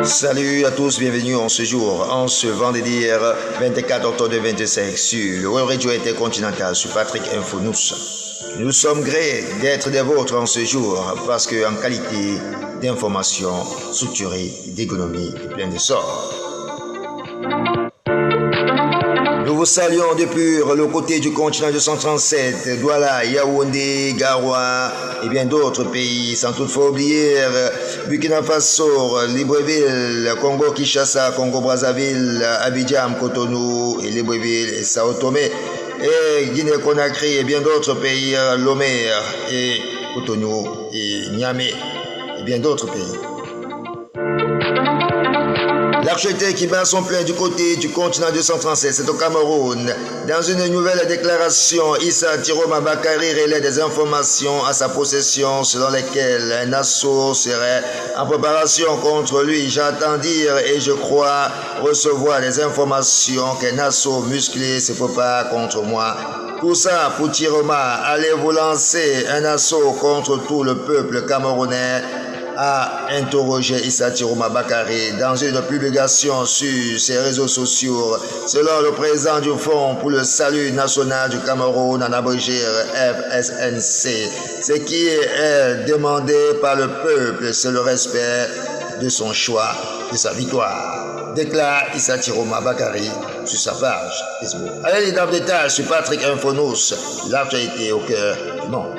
Salut à tous, bienvenue en ce jour, en ce vendredi 24 octobre 2025 sur le Web Radio Intercontinental sur Patrick Info News. Nous sommes grés d'être des vôtres en ce jour parce qu'en qualité d'information structurée, d'économie et plein d'essor. Nous vous saluons depuis le côté du continent 237, Douala, Yaoundé, Garoua et bien d'autres pays, sans toutefois oublier Burkina Faso, Libreville, Congo-Kinshasa, Congo-Brazzaville, Abidjan, Cotonou et Libreville et Sao Tomé, et Guinée-Conakry et bien d'autres pays, Lomé et Cotonou et Niamey et bien d'autres pays. L'actualité qui bat son plein du côté du continent 237, c'est au Cameroun. Dans une nouvelle déclaration, Issa Tiroma Bakary relaie des informations à sa possession selon lesquelles un assaut serait en préparation contre lui. J'entends dire et je crois recevoir des informations qu'un assaut musclé se prépare contre moi. Tout ça pour Tiroma, allez-vous lancer un assaut contre tout le peuple camerounais? A interrogé Issa Tiroma Bakary dans une publication sur ses réseaux sociaux. Selon le président du Fonds pour le salut national du Cameroun, en abrégé FSNC, ce qui est demandé par le peuple, c'est le respect de son choix, de sa victoire, déclare Issa Tiroma Bakary sur sa page Facebook. Allez dans le détail sur Patrick Info News, l'actualité au cœur du monde.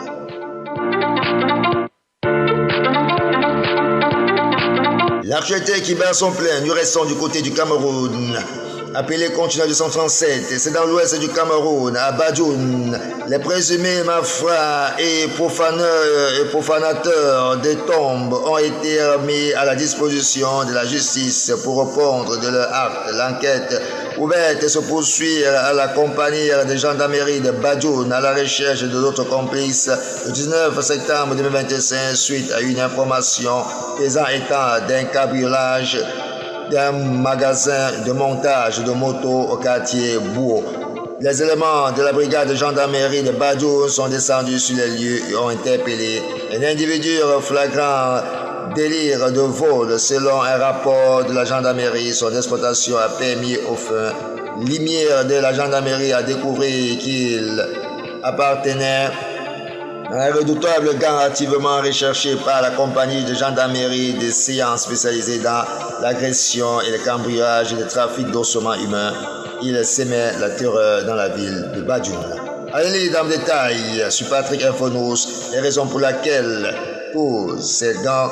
L'actualité qui bat son plein, nous restons du côté du Cameroun. Appelé continent 237, c'est dans l'ouest du Cameroun, à Badjoun. Les présumés malfrats et profanateurs des tombes ont été mis à la disposition de la justice pour répondre de leur acte. L'enquête ouverte se poursuit à la compagnie de gendarmerie de Badjoun à la recherche de d'autres complices le 19 septembre 2025 suite à une information faisant état d'un cabriolage d'un magasin de montage de motos au quartier Bouo. Les éléments de la brigade de gendarmerie de Badjoun sont descendus sur les lieux et ont interpellé un individu flagrant délire de vol. Selon un rapport de la gendarmerie, son exploitation a permis aux fins limières de la gendarmerie à découvrir qu'il appartenait à un redoutable gang activement recherché par la compagnie de gendarmerie des séances spécialisées dans l'agression et le cambriolage et le trafic d'ossements humains. Il sémait la terreur dans la ville de Badjoun. Allez dans le détail sur Patrick Info News, les raisons pour lesquelles tous ces gangs